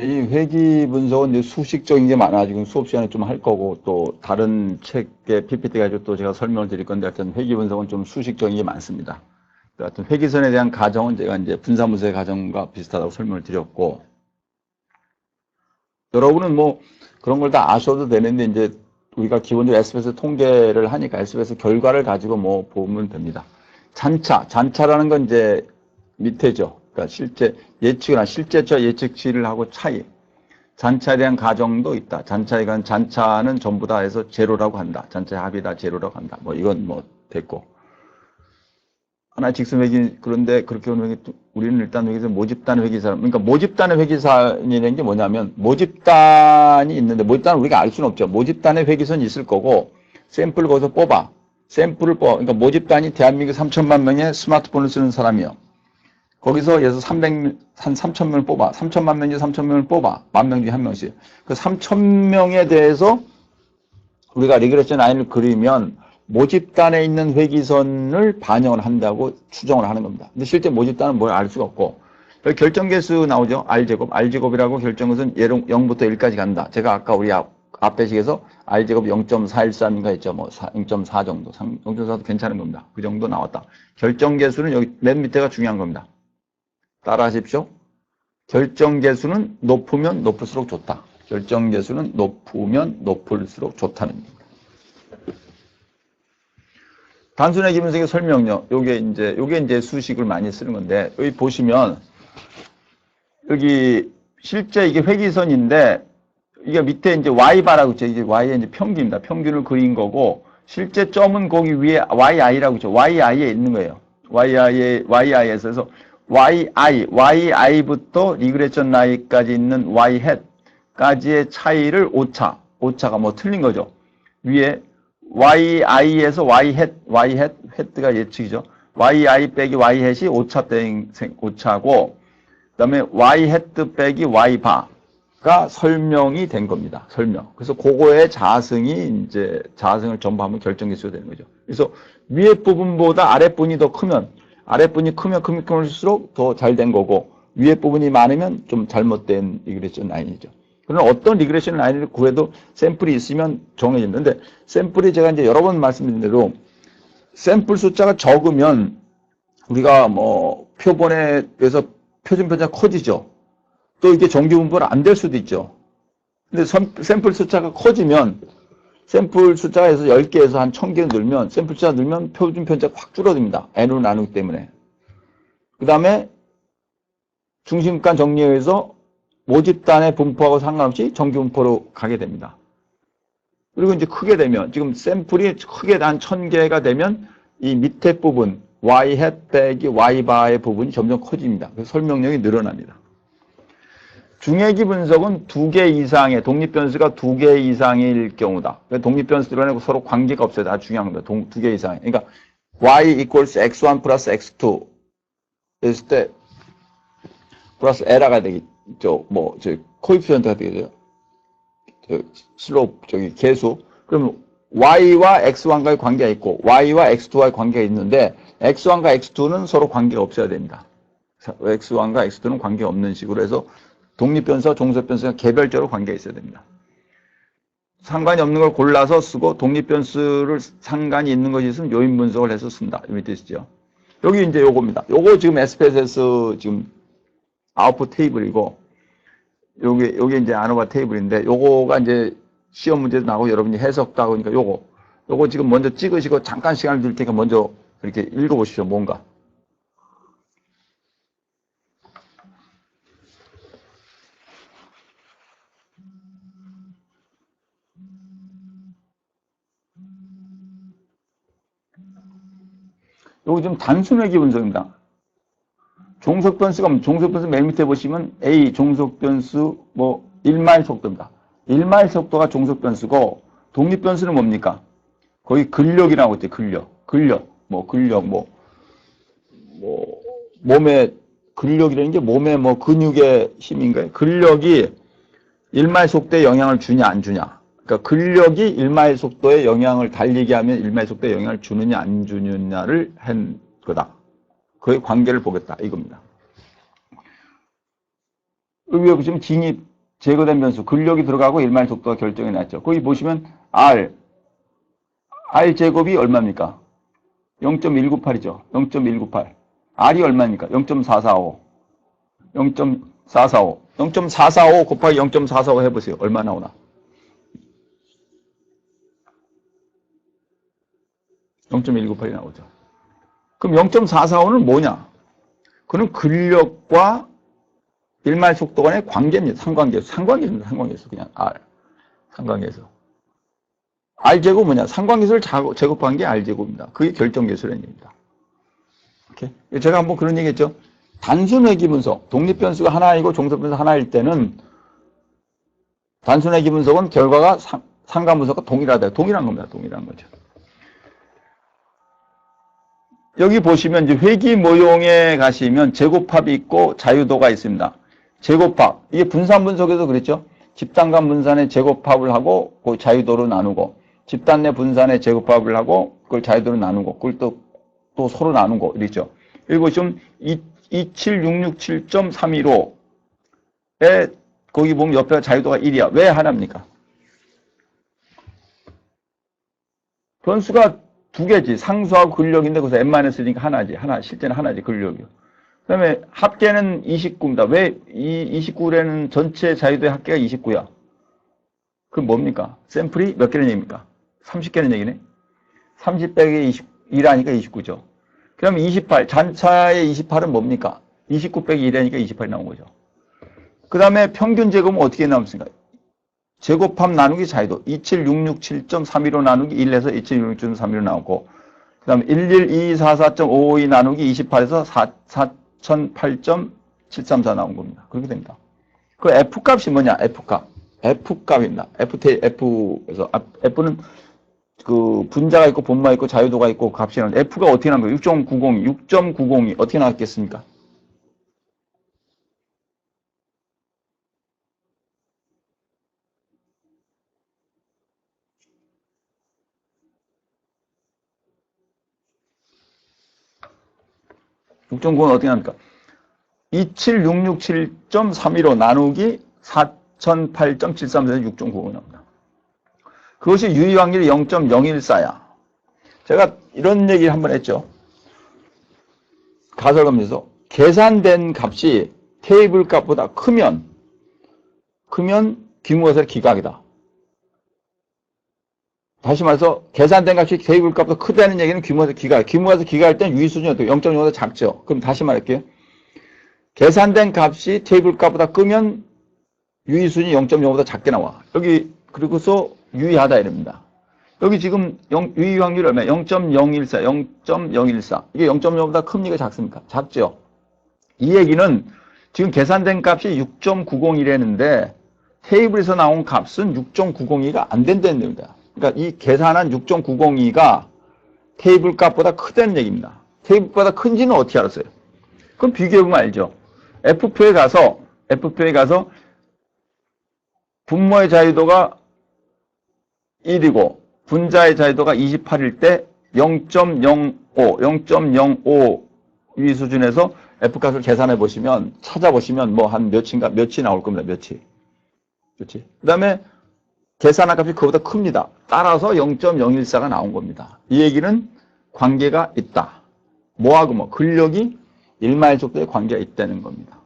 이 회귀 분석은 이제 수식적인 게 많아. 지금 수업 시간에 좀 할 거고, 또 다른 책의 PPT 가지고 또 제가 설명을 드릴 건데, 하여튼 회귀 분석은 좀 수식적인 게 많습니다. 하여튼 회귀선에 대한 가정은 제가 이제 분사무소의 가정과 비슷하다고 설명을 드렸고, 여러분은 뭐 그런 걸 다 아셔도 되는데, 이제 우리가 기본적으로 SBS 통계를 하니까 SBS 결과를 가지고 뭐 보면 됩니다. 잔차라는 건 이제 밑에죠. 그러니까 실제 예측이나 실제차 예측치를 하고 차이. 잔차에 대한 가정도 있다. 잔차는 전부 다 해서 제로라고 한다. 잔차의 합이 다 제로라고 한다. 뭐 이건 뭐 됐고. 하나의 직선 회기, 그런데 그렇게 보면 우리는 일단 회기사 모집단 회기사, 그러니까 모집단의 회기선이라는 게 뭐냐면 모집단이 있는데 모집단은 우리가 알 수는 없죠. 모집단의 회기선이 있을 거고 샘플을 거기서 뽑아. 샘플을 뽑아. 그러니까 모집단이 대한민국 3천만 명의 스마트폰을 쓰는 사람이요. 거기서 예서 3,000명을 뽑아. 3천만 명 중에 3,000명을 뽑아. 10,000명 중에 한 명씩. 그 3,000명에 대해서 우리가 리그레션 라인을 그리면 모집단에 있는 회기선을 반영을 한다고 추정을 하는 겁니다. 근데 실제 모집단은 뭘 알 수가 없고, 여기 결정계수 나오죠? R제곱. R제곱이라고 결정것은 0부터 1까지 간다. 제가 아까 우리 앞배식에서 R제곱 0.413인가 했죠. 뭐 0.4 정도. 0.4도 괜찮은 겁니다. 그 정도 나왔다. 결정계수는 여기 맨 밑에가 중요한 겁니다. 따라 하십시오. 결정계수는 높으면 높을수록 좋다. 결정계수는 높으면 높을수록 좋다는 겁니다. 단순회귀 분석의 설명요. 요게 이제 수식을 많이 쓰는 건데, 여기 보시면, 여기 실제 이게 회기선인데, 이게 밑에 이제 Y바라고 있죠. 이게 Y의 이제 평균입니다. 평균을 그린 거고, 실제 점은 거기 위에 YI라고 있죠. YI에 있는 거예요. YI에서. 그래서 YI부터 리그레션 라인까지 있는 Y 햇까지의 차이를 오차가 뭐 틀린 거죠. 위에 YI에서 햇가 예측이죠. YI 빼기 Y 햇이 오차고, 그 다음에 Y 햇 빼기 Y 바가 설명이 된 겁니다. 설명. 그래서 그거의 자승을 전부 하면 결정계수가 되는 거죠. 그래서 위에 부분보다 아랫 부분이 더 크면, 아랫부분이 크면 클수록 더 잘 된 거고, 위에 부분이 많으면 좀 잘못된 리그레션 라인이죠. 그러나 어떤 리그레션 라인을 구해도 샘플이 있으면 정해지는데, 샘플이 제가 이제 여러 번 말씀드린 대로, 샘플 숫자가 적으면, 우리가 뭐, 표본에 의해서 표준 편차가 커지죠. 또 이게 정규분포가 안 될 수도 있죠. 근데 샘플 숫자가 커지면, 샘플 숫자에서 10개에서 한 1000개 늘면, 샘플 숫자가 늘면 표준 편차가 확 줄어듭니다. N으로 나누기 때문에. 그 다음에, 중심간 정리에 의해서 모집단의 분포하고 상관없이 정규 분포로 가게 됩니다. 그리고 이제 크게 되면, 지금 샘플이 크게 한 1000개가 되면 이 밑에 부분, Y 햇 빼기 Y 바의 부분이 점점 커집니다. 그래서 설명력이 늘어납니다. 중회귀 분석은 2개 이상의, 독립변수가 2개 이상일 경우다. 독립변수들은 서로 관계가 없어요. 다 중요한 겁니다. 2개 이상이. 그러니까 Y equals X1 플러스 X2 했을 때 플러스 에라가 되겠죠. 코이피션트가 되겠죠. 슬로프, 계수. 그러면 Y와 X1과의 관계가 있고, Y와 X2와의 관계가 있는데, X1과 X2는 서로 관계가 없어야 됩니다. X1과 X2는 관계가 없는 식으로 해서, 독립변수와 종속변수가 개별적으로 관계가 있어야 됩니다. 상관이 없는 걸 골라서 쓰고, 독립변수를 상관이 있는 것이 있으면 요인 분석을 해서 쓴다. 이 밑에 있죠. 여기 이제 요겁니다. 요거 지금 SPSS 지금 아웃풋 테이블이고, 요게 이제 아노바 테이블인데, 요거가 이제 시험 문제도 나오고 여러분이 해석도 하고, 그러니까 요거 지금 먼저 찍으시고 잠깐 시간을 드릴 테니까 먼저 이렇게 읽어보십시오. 뭔가. 요거 지금 단순회귀 분석입니다. 종속변수 맨 밑에 보시면 A 종속변수 1마일 속도입니다. 1마일 속도가 종속변수고 독립변수는 뭡니까? 거기 근력이라고 있죠. 몸의 근력이라는 게 몸의 근육의 힘인가요? 근력이 1마일 속도에 영향을 주냐 안 주냐. 그러니까 근력이 1마일 속도에 영향을 달리게 하면 1마일 속도에 영향을 주느냐 안 주느냐를 한 거다. 그의 관계를 보겠다 이겁니다. 여기 보시면 진입 제거된 변수, 근력이 들어가고 일말 속도가 결정이 났죠. 거기 보시면 R 제곱이 얼마입니까? 0.198이죠. 0.198. R이 얼마입니까? 0.445. 0.445. 0.445 곱하기 0.445 해보세요. 얼마 나오나? 0.198이 나오죠. 그럼 0.445는 뭐냐? 그는 근력과 일말 속도 간의 관계입니다. 상관계수입니다. 상관계수. 그냥 R. 상관계수. R제곱 뭐냐? 상관계수를 제곱한 게 R제곱입니다. 그게 결정계수라는 얘기입니다. 오케이? 제가 한번 그런 얘기 했죠. 단순 회귀분석, 독립변수가 하나이고 종속변수 하나일 때는 단순 회귀분석은 결과가 상관분석과 동일하다. 동일한 겁니다. 동일한 거죠. 여기 보시면 이제 회귀 모형에 가시면 제곱합이 있고 자유도가 있습니다. 제곱합. 이게 분산 분석에도 그랬죠. 집단 간 분산의 제곱합을 하고 그 자유도로 나누고 집단 내 분산의 제곱합을 하고 그걸 자유도로 나누고 그걸 또 서로 나누고 이랬죠. 여기 보시면 27667.315에 거기 보면 옆에 자유도가 1이야. 왜 하나입니까? 변수가 두 개지. 상수하고 근력인데 거기서 n-1니까 하나지. 실제는 하나지. 근력이. 그 다음에 합계는 29입니다. 왜 이 29에는 전체 자유도의 합계가 29야? 그럼 뭡니까? 샘플이 몇 개는 얘기입니까? 30개는 얘기네. 30 빼기 2라니까 29죠. 그럼 28, 잔차의 28은 뭡니까? 29 빼기 1이니까 28이 나온 거죠. 그 다음에 평균 제곱은 어떻게 나왔습니까? 제곱합 나누기 자유도 27667.315 나누기 1에서 27667.315 나오고 그 다음에 112244.552 나누기 28에서 4008.734 나온 겁니다. 그렇게 됩니다. 그 F값이 뭐냐? F값입니다. F에서 F는 그 분자가 있고 분모가 있고 자유도가 있고 값이 나오는데 F가 어떻게 나온 거예요? 6.902 어떻게 나왔겠습니까? 6.9는 어떻게 합니까? 27667.315 나누기 4008.734에서 6.95 나옵니다. 그것이 유의확률이 0.014야. 제가 이런 얘기를 한번 했죠. 가설검에서 계산된 값이 테이블 값보다 크면 기무화살 기각이다. 다시 말해서 계산된 값이 테이블 값보다 크다는 얘기는 기무화살 기각. 기무화살 기각할 때는 유의 수준이 어떻게 0.0보다 작죠. 그럼 다시 말할게요. 계산된 값이 테이블 값보다 크면 유의 수준이 0.0보다 작게 나와. 여기 그리고서 유의하다 이럽니다. 여기 지금 유의 확률이 얼마야? 0.014, 0.014. 이게 0.0보다 큽니까? 작습니까? 작죠. 이 얘기는 지금 계산된 값이 6.901이랬는데 테이블에서 나온 값은 6.902가 안 된다는 얘기입니다. 그러니까 이 계산한 6.902가 테이블 값보다 크다는 얘기입니다. 테이블보다 큰지는 어떻게 알았어요? 그럼 비교해보면 알죠. F표에 가서 분모의 자유도가 1이고 분자의 자유도가 28일 때 0.05 이 수준에서 F값을 계산해 보시면 찾아보시면 뭐 한 몇이 나올 겁니다. 몇이. 그렇지? 그다음에 계산한 값이 그보다 큽니다. 따라서 0.014가 나온 겁니다. 이 얘기는 관계가 있다. 뭐하고 뭐 근력이 1마일 속도의 관계가 있다는 겁니다.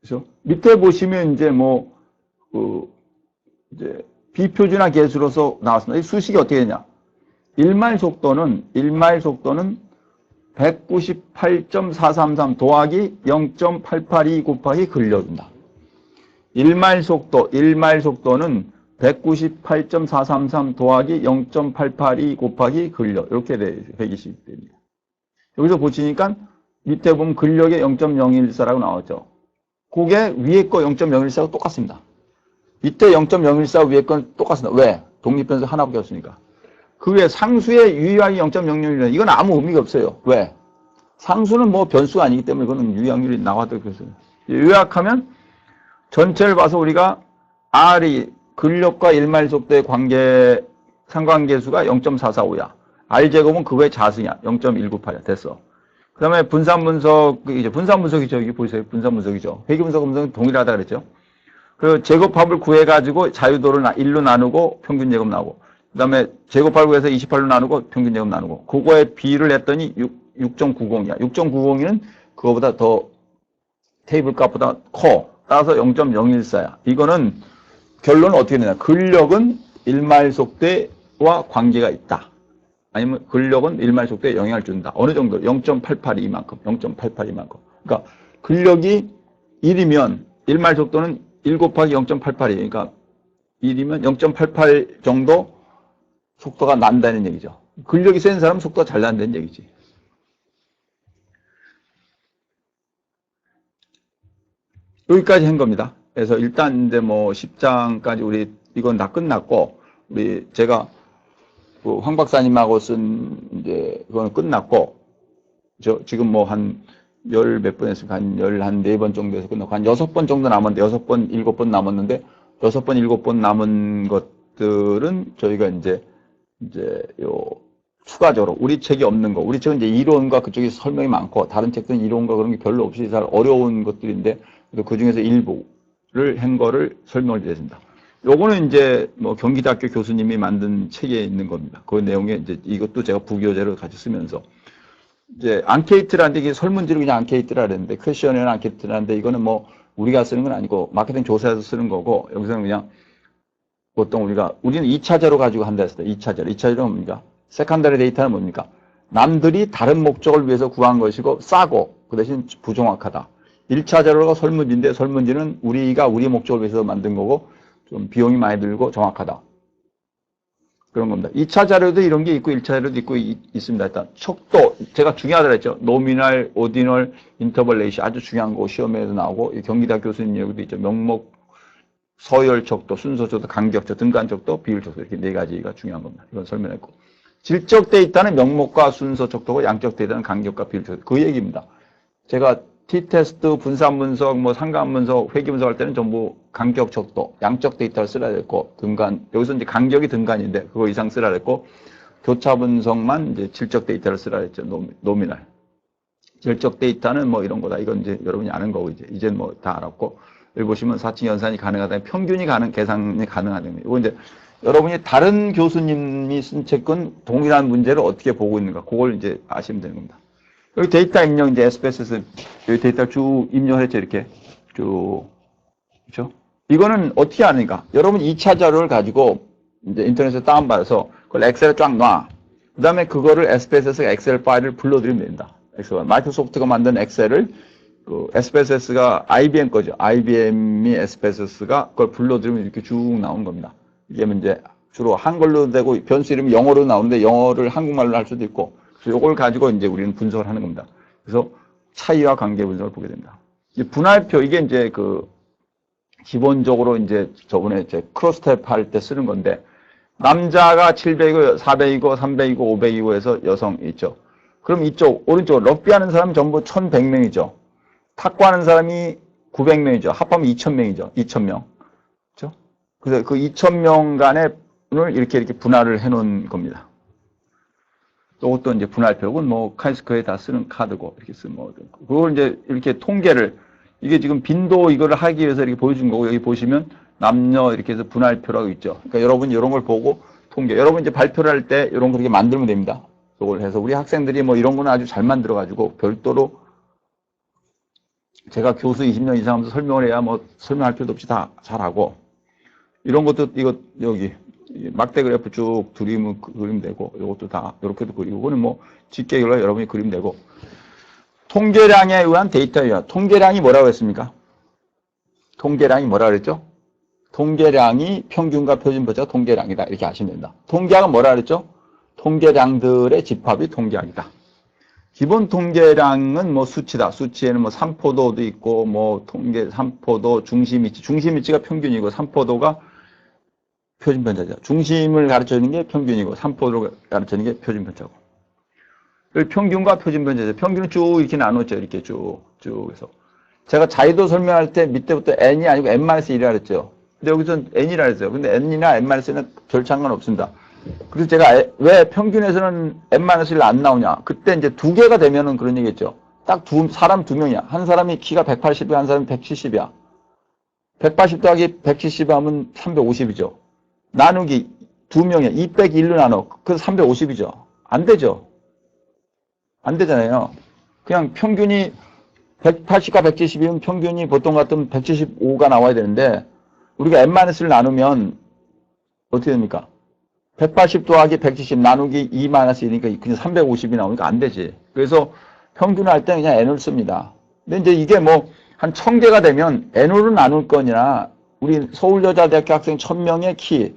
그래서 밑에 보시면 이제 이제 비표준화 계수로서 나왔습니다. 이 수식이 어떻게 되냐? 1마일 속도는 198.433 더하기 0.882 곱하기 근력입니다. 1마일 속도는 198.433 더하기 0.882 곱하기 근력. 이렇게 되기 됩니다. 여기서 보시니까 밑에 보면 근력의 0.014라고 나왔죠. 그게 위에 거 0.014가 똑같습니다. 밑에 0.014 위에 건 똑같습니다. 왜? 독립변수 하나밖에 없으니까. 그 외에 상수의 유의확률이 0.001. 이건 아무 의미가 없어요. 왜? 상수는 뭐 변수가 아니기 때문에 그거는 유의확률이 나왔다고 했어요. 요약하면 전체를 봐서 우리가 R이 근력과 1마일 속도의 상관계수가 0.445야. R제곱은 그거의 자수냐. 0.198이야. 됐어. 그 다음에 분산 분석, 이제 분산 분석이죠. 여기 보세요. 분산 분석이죠. 회귀 분석, 분석은 동일하다 그랬죠. 그 제곱합을 구해가지고 자유도를 1로 나누고 평균 제곱 나오고, 그 다음에 제곱합을 구해서 28로 나누고 평균 제곱 나누고, 그거에 비를 했더니 6.90이야. 6.90은 그거보다 더 테이블 값보다 커. 따라서 0.014야. 이거는 결론은 어떻게 되냐. 근력은 일말 속도와 관계가 있다. 아니면 근력은 일말 속도에 영향을 준다. 어느 정도? 0.882만큼. 0.882만큼. 그러니까 근력이 1이면 일말 속도는 1 곱하기 0.88이에요. 그러니까 1이면 0.88 정도 속도가 난다는 얘기죠. 근력이 센 사람은 속도가 잘 난다는 얘기지. 여기까지 한 겁니다. 그래서 일단 이제 뭐 10장까지 우리 이건 다 끝났고, 우리 제가 그 황 박사님하고 쓴 이제 그거는 끝났고, 지금 뭐 한 열 몇 번 했으니까 한 14번 정도 해서 끝났고, 한 6번 정도 남았는데, 6번, 7번 남았는데, 6번, 7번 남은 것들은 저희가 이제 요 추가적으로 우리 책이 없는 거, 우리 책은 이제 이론과 그쪽에 설명이 많고, 다른 책들은 이론과 그런 게 별로 없이 잘 어려운 것들인데, 그 중에서 일부를 한 거를 설명을 드렸습니다. 요거는 이제 뭐 경기대학교 교수님이 만든 책에 있는 겁니다. 그 내용에 이제 이것도 제가 부교재로 같이 쓰면서 이제 앙케이트라는데 이게 설문지를 그냥 앙케이트라 그랬는데 퀘셔너는 앙케이트라는데 이거는 뭐 우리가 쓰는 건 아니고 마케팅 조사에서 쓰는 거고 여기서는 그냥 보통 우리는 2차제로 가지고 한다 했을 때 2차제로. 2차제로 뭡니까? 세컨더리 데이터는 뭡니까? 남들이 다른 목적을 위해서 구한 것이고 싸고 그 대신 부정확하다. 1차제로가 설문지인데 설문지는 우리가 우리 목적을 위해서 만든 거고 좀 비용이 많이 들고 정확하다. 그런 겁니다. 2차 자료도 이런 게 있고 1차 자료도 있고 있습니다. 일단 척도 제가 중요하다고 했죠. 노미널, 오디널, 인터벌 레이시 아주 중요한 거 시험에도 나오고 경기대학 교수님 여기도 있죠. 명목, 서열 척도, 순서 척도, 간격 척도, 등간 척도, 비율 척도 이렇게 4가지가 중요한 겁니다. 이건 설명했고 질적 데이터는 명목과 순서 척도고 양적 데이터는 간격과 비율 척도 그 얘기입니다. 제가 T테스트, 분산 분석, 뭐 상관 분석, 회귀 분석할 때는 전부 간격 척도, 양적 데이터를 쓰라 했고 등간 여기서 이제 간격이 등간인데 그거 이상 쓰라 했고 교차 분석만 이제 질적 데이터를 쓰라 했죠. 노미널. 질적 데이터는 뭐 이런 거다. 이건 이제 여러분이 아는 거고 이제 뭐 다 알았고 여기 보시면 사칭 연산이 가능하다. 평균이 계산이 가능하다는 거예요. 이거 이제 여러분이 다른 교수님이 쓴 책은 동일한 문제를 어떻게 보고 있는가 그걸 이제 아시면 되는 겁니다. 여기 데이터 입력, 이제 SPSS, 여기 데이터 쭉 입력을 했죠, 이렇게. 쭉. 그렇죠? 이거는 어떻게 하는가? 여러분 2차 자료를 가지고 이제 인터넷에 다운받아서 그걸 엑셀에 쫙 놔. 그 다음에 그거를 SPSS 엑셀 파일을 불러들이면 됩니다. 엑셀. 마이크로소프트가 만든 엑셀을 그 SPSS가 IBM 거죠. IBM이 SPSS가 그걸 불러들이면 이렇게 쭉 나오는 겁니다. 이게 이제 주로 한글로 되고 변수 이름이 영어로 나오는데 영어를 한국말로 할 수도 있고 이걸 가지고 이제 우리는 분석을 하는 겁니다. 그래서 차이와 관계 분석을 보게 됩니다. 이 분할표, 이게 이제 그, 기본적으로 이제 저번에 제 크로스텝 할 때 쓰는 건데, 남자가 700이고, 400이고, 300이고, 500이고 해서 여성 있죠. 그럼 이쪽, 오른쪽, 럭비 하는 사람이 전부 1100명이죠. 탁구 하는 사람이 900명이죠. 합하면 2000명이죠. 2000명. 그죠? 그래서 그 2000명 간의 분을 이렇게 분할을 해 놓은 겁니다. 이것도 이제 분할표는 뭐 카이스커에 다 쓰는 카드고 이렇게 쓰는 뭐 그걸 이제 이렇게 통계를 이게 지금 빈도 이거를 하기 위해서 이렇게 보여준 거고 여기 보시면 남녀 이렇게 해서 분할표라고 있죠. 그러니까 여러분이 이런 걸 보고 통계 여러분 이제 발표를 할 때 이런 거 그렇게 만들면 됩니다. 이걸 해서 우리 학생들이 뭐 이런 거는 아주 잘 만들어 가지고 별도로 제가 교수 20년 이상 하면서 설명을 해야 뭐 설명할 필요도 없이 다 잘하고 이런 것도 이거 여기 막대 그래프 쭉 그리면 되고 이것도 다 이렇게도 그리고 그거는 뭐 집계결로 여러분이 그리면 되고 통계량에 의한 데이터예요. 통계량이 뭐라고 했습니까? 통계량이 뭐라고 그랬죠? 통계량이 평균과 표준표차가 통계량이다 이렇게 아시면 된다. 통계학은 뭐라 그랬죠? 통계량들의 집합이 통계학이다. 기본 통계량은 뭐 수치다. 수치에는 뭐 산포도도 있고 뭐 통계 산포도 중심위치가 평균이고 산포도가 표준편차죠. 중심을 가르쳐주는 게 평균이고 산포도를 가르쳐주는 게 표준편차고. 평균과 표준편차죠. 평균은 쭉 이렇게 나눴죠. 이렇게 쭉 해서. 제가 자유도 설명할 때 밑에부터 n이 아니고 n-1이라 그랬죠. 근데 여기서는 n이라 그랬어요. 근데 n이나 n-1는 별 상관없습니다. 그래서 제가 왜 평균에서는 n-1 안 나오냐. 그때 이제 두 개가 되면은 그런 얘기겠죠. 딱 사람 두 명이야. 한 사람이 키가 180이야, 한 사람이 170이야. 180 더하기 170 하면 350이죠. 나누기 두 명이야. 2 빼기 1로 나눠. 그래서 350이죠. 안 되죠. 안 되잖아요. 그냥 평균이 180과 170이면 평균이 보통 같으면 175가 나와야 되는데 우리가 n-1을 나누면 어떻게 됩니까? 180 더하기 170 나누기 2-1이니까 그냥 350이 나오니까 안 되지. 그래서 평균할 때 그냥 n을 씁니다. 근데 이제 이게 뭐 한 1000개가 되면 n으로 나눌 거냐, 우리 서울여자대학교 학생 1000명의 키의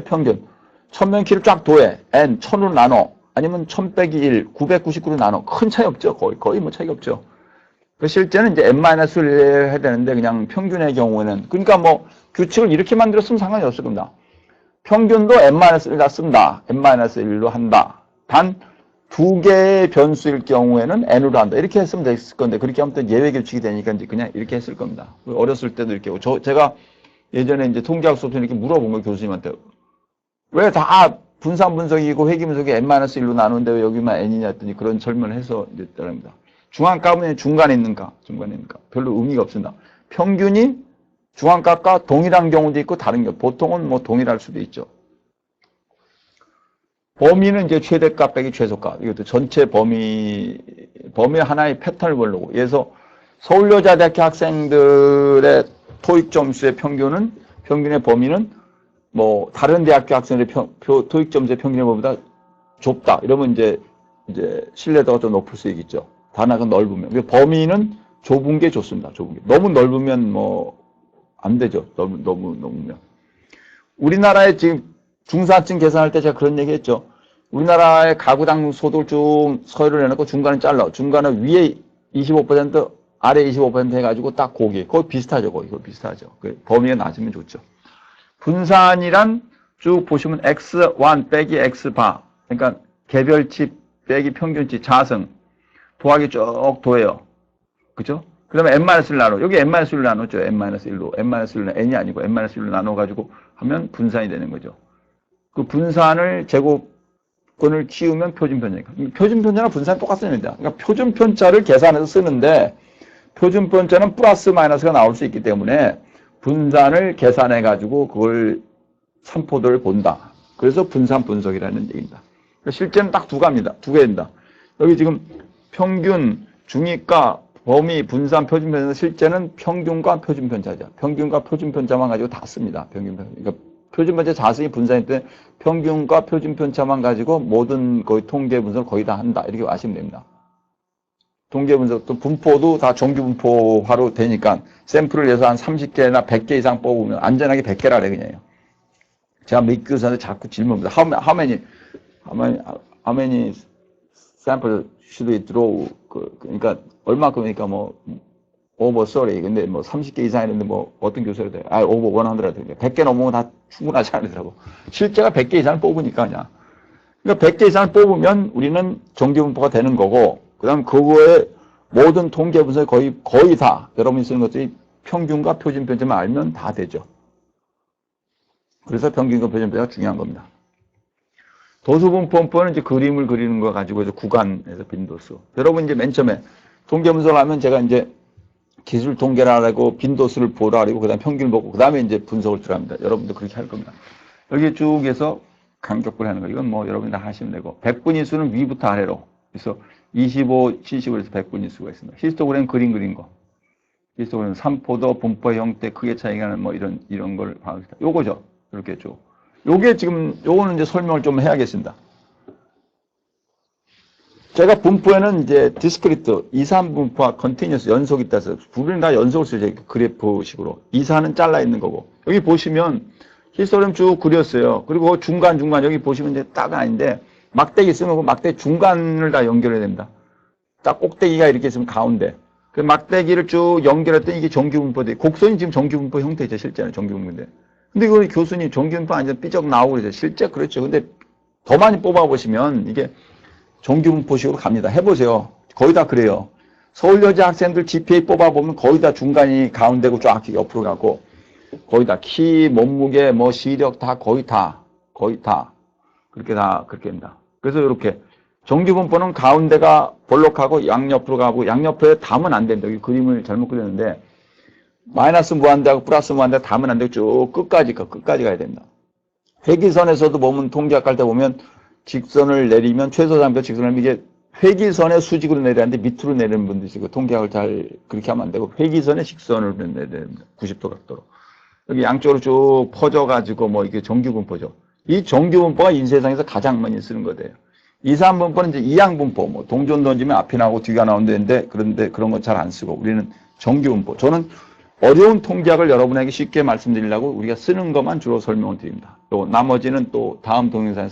평균, 1000명 키를 쫙 더해, n 1000으로 나눠, 아니면 1000 빼기 1, 999로 나눠. 큰 차이 없죠. 거의 뭐 차이가 없죠. 실제는 이제 n-1을 해야 되는데 그냥 평균의 경우에는, 그러니까 뭐 규칙을 이렇게 만들었으면 상관이 없을 겁니다. 평균도 n-1을 쓴다. n-1로 한다. 단 두 개의 변수일 경우에는 n으로 한다. 이렇게 했으면 됐을 건데 그렇게 하면 또 예외 규칙이 되니까 이제 그냥 이렇게 했을 겁니다. 어렸을 때도 이렇게 제가 예전에 이제 통계학 수업 때 이렇게 물어본 거예요, 교수님한테. 왜 다 분산 분석이고 회귀 분석이 n-1로 나누는데 왜 여기만 n이냐 했더니 그런 설명을 해서 이제 따릅니다. 중앙값은 중간에 있는가? 별로 의미가 없습니다. 평균이 중앙값과 동일한 경우도 있고 다른 경우, 보통은 뭐 동일할 수도 있죠. 범위는 이제 최대값 빼기 최소값. 이것도 전체 범위 하나의 패턴을 보려고. 그래서 서울여자대학교 학생들의 토익 점수의 평균의 범위는 뭐 다른 대학교 학생들의 토익 점수의 평균의 범위보다 좁다. 이러면 이제 신뢰도가 좀 높을 수 있겠죠. 단어가 넓으면. 범위는 좁은 게 좋습니다. 좁은 게. 너무 넓으면 뭐 안 되죠. 너무 넓으면. 우리나라에 지금 중산층 계산할 때 제가 그런 얘기 했죠. 우리나라의 가구당 소득을 쭉 서열을 해놓고 중간은 잘라. 중간은 위에 25%, 아래 25% 해가지고 딱 거기 비슷하죠. 거기 비슷하죠. 범위가 낮으면 좋죠. 분산이란 쭉 보시면 x1 빼기 x바. 그러니까 개별치 빼기 평균치 자승. 더하기 쭉 더해요. 그죠? 그 다음에 n-1을 나눠. 여기 n-1로 나눴죠. n-1로. n-1로 n이 아니고 n-1로 나눠가지고 하면 분산이 되는 거죠. 그 분산을 제곱권을 키우면 표준편차니까. 표준편차나 분산이 똑같습니다. 그러니까 표준편차를 계산해서 쓰는데 표준편차는 플러스 마이너스가 나올 수 있기 때문에 분산을 계산해가지고 그걸 산포도를 본다. 그래서 분산 분석이라는 얘기입니다. 그러니까 실제는 딱 두 개입니다. 여기 지금 평균, 중위가, 범위, 분산, 표준편차, 실제는 평균과 표준편차죠. 평균과 표준편차만 가지고 다 씁니다. 그러니까 표준편차 자승이 분산일 때 평균과 표준편차만 가지고 모든 거의 통계 분석을 거의 다 한다. 이렇게 아시면 됩니다. 통계 분석도 분포도 다 정규 분포화로 되니까 샘플을 해서 한 30개나 100개 이상 뽑으면 안전하게 100개라 그래 그냥요. 제가 몇 교수한테 자꾸 질문합니다. How many sample should we draw? 그러니까 얼마큼이니까 뭐 over 30. 근데 뭐 30개 이상 했는데 뭐 어떤 교수를 돼? over 100. 100개 넘으면 다 충분하지 않더라고. 실제가 100개 이상 뽑으니까 그냥. 그러니까 100개 이상 뽑으면 우리는 정규 분포가 되는 거고, 그다음 그거에 모든 통계 분석이 거의 다 여러분이 쓰는 것들이 평균과 표준 편차만 알면 다 되죠. 그래서 평균과 표준 편차가 중요한 겁니다. 도수분포는 이제 그림을 그리는 거 가지고 이제 구간에서 빈도수. 여러분 이제 맨 처음에 통계 분석을 하면 제가 이제 기술 통계를 하고 빈도수를 보라 그리고 그다음 평균을 보고 그다음에 이제 분석을 들어갑니다. 여러분도 그렇게 할 겁니다. 여기 쭉 해서 간격분을 하는 거. 이건 뭐 여러분이 다 하시면 되고. 백분위 수는 위부터 아래로. 그래서 25, 70으로 해서 백분위 수가 있습니다. 히스토그램 그림 그린 거. 히스토그램 산포도, 분포의 형태, 크게 차이가 나는 뭐 이런 걸 봐봅시다. 요거죠. 이렇게 쭉. 요게 지금, 요거는 이제 설명을 좀 해야겠습니다. 제가 분포에는 이제 디스크리트, 이산 분포와 컨티뉴스 연속이 있다 해서 둘은 다 연속을 쓰죠. 그래프식으로. 이산은 잘라 있는 거고. 여기 보시면 히스토그램 쭉 그렸어요. 그리고 중간 여기 보시면 이제 딱 아닌데 막대기 쓰는 거 막대기 중간을 다 연결해야 됩니다. 딱 꼭대기가 이렇게 있으면 가운데. 그 막대기를 쭉 연결했더니 이게 정규분포돼. 곡선이 지금 정규분포 형태죠. 실제는 정규분포인데. 근데 이거 교수님 정규분포 아니면 삐쩍 나오고 그러죠. 실제 그렇죠. 근데 더 많이 뽑아보시면 이게 정규분포식으로 갑니다. 해보세요. 거의 다 그래요. 서울여대 학생들 GPA 뽑아보면 거의 다 중간이 가운데고 쫙 옆으로 가고 거의 다 키, 몸무게, 뭐 시력 다 거의 다. 그렇게 된다. 그래서 이렇게 정규분포는 가운데가 볼록하고 양옆으로 가고 양옆에 담은 안 된다. 여기 그림을 잘못 그렸는데 마이너스 무한대하고 플러스 무한대 담은 안 되고 쭉 끝까지 가야 된다. 회기선에서도 보면 통계학 할 때 보면 직선을 내리면 최소상표 직선을 내리면 이게 회기선의 수직으로 내려야 하는데 밑으로 내리는 분도 있고 통계학을 잘 그렇게 하면 안 되고 회기선의 직선으로 내려야 됩니다. 90도 각도로. 여기 양쪽으로 쭉 퍼져가지고 뭐 이게 정규분포죠. 이 정규분포가 인쇄상에서 가장 많이 쓰는 거예요. 2, 3분포는 이제 이항분포, 뭐 동전 던지면 앞이 나오고 뒤가 나오는데 그런데 그런 거 잘 안 쓰고 우리는 정규분포. 저는 어려운 통계학을 여러분에게 쉽게 말씀드리려고 우리가 쓰는 것만 주로 설명을 드립니다. 또 나머지는 또 다음 동영상에서